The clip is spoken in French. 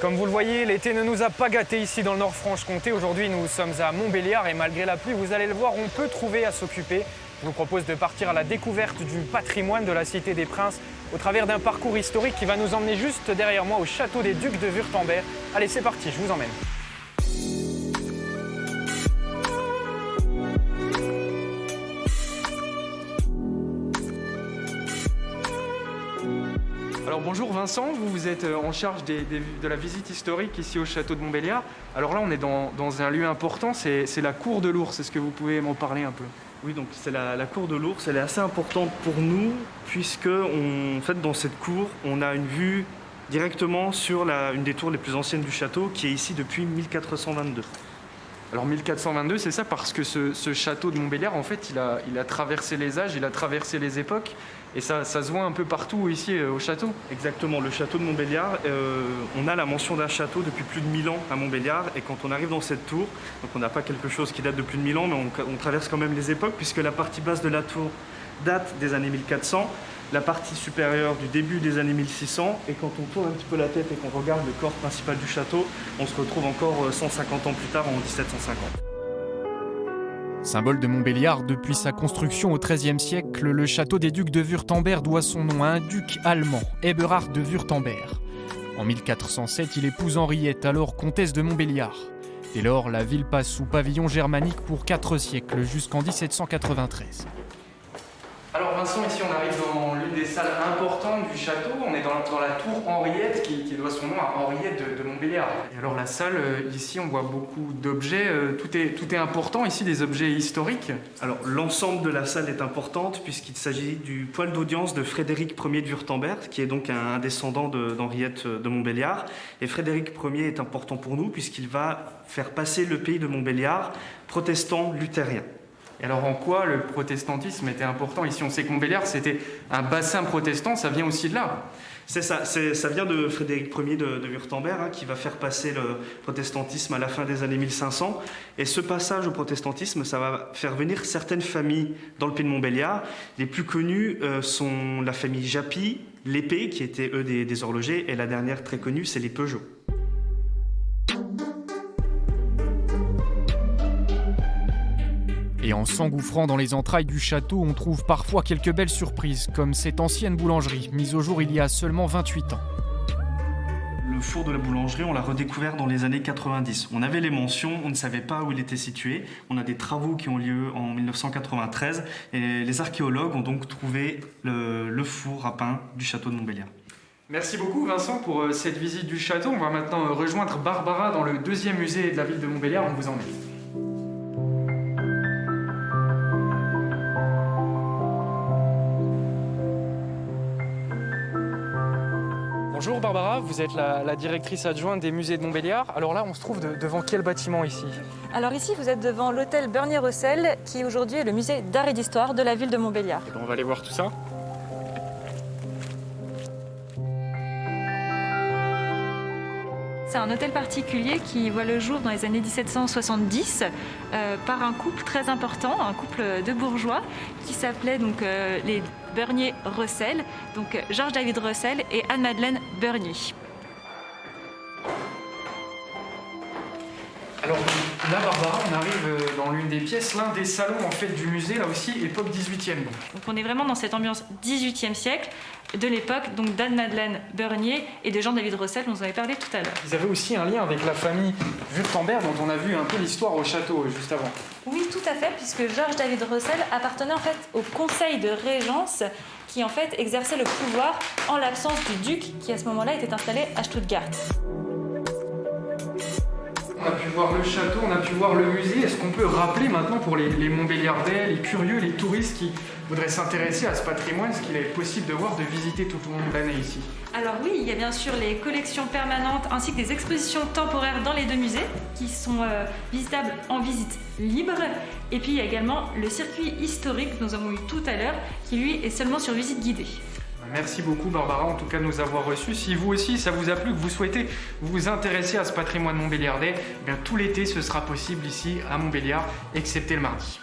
Comme vous le voyez, l'été ne nous a pas gâtés ici dans le Nord-Franche-Comté. Aujourd'hui, nous sommes à Montbéliard et malgré la pluie, vous allez le voir, on peut trouver à s'occuper. Je vous propose de partir à la découverte du patrimoine de la Cité des Princes au travers d'un parcours historique qui va nous emmener juste derrière moi au château des Ducs de Wurtemberg. Allez, c'est parti, je vous emmène. Alors bonjour Vincent, vous êtes en charge de la visite historique ici au château de Montbéliard. Alors là on est dans un lieu important, c'est la cour de l'ours, est-ce que vous pouvez m'en parler un peu? Oui, donc c'est la cour de l'ours, elle est assez importante pour nous puisque en fait, dans cette cour, on a une vue directement sur une des tours les plus anciennes du château qui est ici depuis 1422. Alors 1422, c'est ça parce que ce château de Montbéliard, en fait, il a traversé les âges, il a traversé les époques et ça se voit un peu partout ici au château. Exactement, le château de Montbéliard, on a la mention d'un château depuis plus de 1000 ans à Montbéliard et quand on arrive dans cette tour, donc on n'a pas quelque chose qui date de plus de 1000 ans, mais on traverse quand même les époques puisque la partie basse de la tour date des années 1400, la partie supérieure du début des années 1600 et quand on tourne un petit peu la tête et qu'on regarde le corps principal du château, on se retrouve encore 150 ans plus tard en 1750. Symbole de Montbéliard depuis sa construction au XIIIe siècle, le château des Ducs de Wurtemberg doit son nom à un duc allemand, Eberhard de Wurtemberg. En 1407, il épouse Henriette, alors comtesse de Montbéliard. Dès lors, la ville passe sous pavillon germanique pour 4 siècles, jusqu'en 1793. Alors Vincent, ici on arrive dans l'une des salles importantes du château, on est dans la tour Henriette qui doit son nom à Henriette de Montbéliard. Et alors la salle, ici on voit beaucoup d'objets, tout est important ici, des objets historiques. Alors l'ensemble de la salle est importante puisqu'il s'agit du poêle d'audience de Frédéric Ier de Wurtemberg, qui est donc un descendant d'Henriette de Montbéliard. Et Frédéric Ier est important pour nous puisqu'il va faire passer le pays de Montbéliard protestant luthérien. Et alors en quoi le protestantisme était important ici? On sait que Montbéliard c'était un bassin protestant, ça vient aussi de là. C'est ça, ça vient de Frédéric Ier de Wurtemberg qui va faire passer le protestantisme à la fin des années 1500. Et ce passage au protestantisme, ça va faire venir certaines familles dans le pays de Montbéliard. Les plus connues sont la famille Japy, l'Épée, qui étaient eux des horlogers, et la dernière très connue, c'est les Peugeot. Et en s'engouffrant dans les entrailles du château, on trouve parfois quelques belles surprises, comme cette ancienne boulangerie, mise au jour il y a seulement 28 ans. Le four de la boulangerie, on l'a redécouvert dans les années 90. On avait les mentions, on ne savait pas où il était situé. On a des travaux qui ont lieu en 1993 et les archéologues ont donc trouvé le four à pain du château de Montbéliard. Merci beaucoup Vincent pour cette visite du château. On va maintenant rejoindre Barbara dans le deuxième musée de la ville de Montbéliard. On vous emmène. Bonjour Barbara, vous êtes la directrice adjointe des musées de Montbéliard. Alors là, on se trouve devant quel bâtiment ici? Alors ici, vous êtes devant l'hôtel Bernier-Russell, qui aujourd'hui est le musée d'art et d'histoire de la ville de Montbéliard. Et ben, on va aller voir tout ça. C'est un hôtel particulier qui voit le jour dans les années 1770 par un couple très important, un couple de bourgeois qui s'appelait donc les Bernier-Russell, donc Georges David Russell et Anne-Madeleine Bernier. Alors là, Barbara, on arrive dans l'une des pièces, l'un des salons en fait du musée, là aussi, époque 18e. Donc on est vraiment dans cette ambiance 18e siècle, de l'époque donc d'Anne-Madeleine Bernier et de Jean-David Russell, dont on avait parlé tout à l'heure. Ils avaient aussi un lien avec la famille Wurtemberg, dont on a vu un peu l'histoire au château juste avant. Oui, tout à fait, puisque Georges David Russell appartenait en fait au conseil de régence qui en fait exerçait le pouvoir en l'absence du duc qui à ce moment-là était installé à Stuttgart. On a pu voir le château, on a pu voir le musée. Est-ce qu'on peut rappeler maintenant pour les Montbéliardais, les curieux, les touristes qui voudraient s'intéresser à ce patrimoine, ce qu'il est possible de voir, de visiter tout au long de l'année ici? Alors oui, il y a bien sûr les collections permanentes ainsi que des expositions temporaires dans les deux musées qui sont visitables en visite libre. Et puis il y a également le circuit historique que nous avons eu tout à l'heure qui lui est seulement sur visite guidée. Merci beaucoup Barbara, en tout cas de nous avoir reçus. Si vous aussi ça vous a plu, que vous souhaitez vous intéresser à ce patrimoine montbéliardais, eh bien tout l'été ce sera possible ici à Montbéliard, excepté le mardi.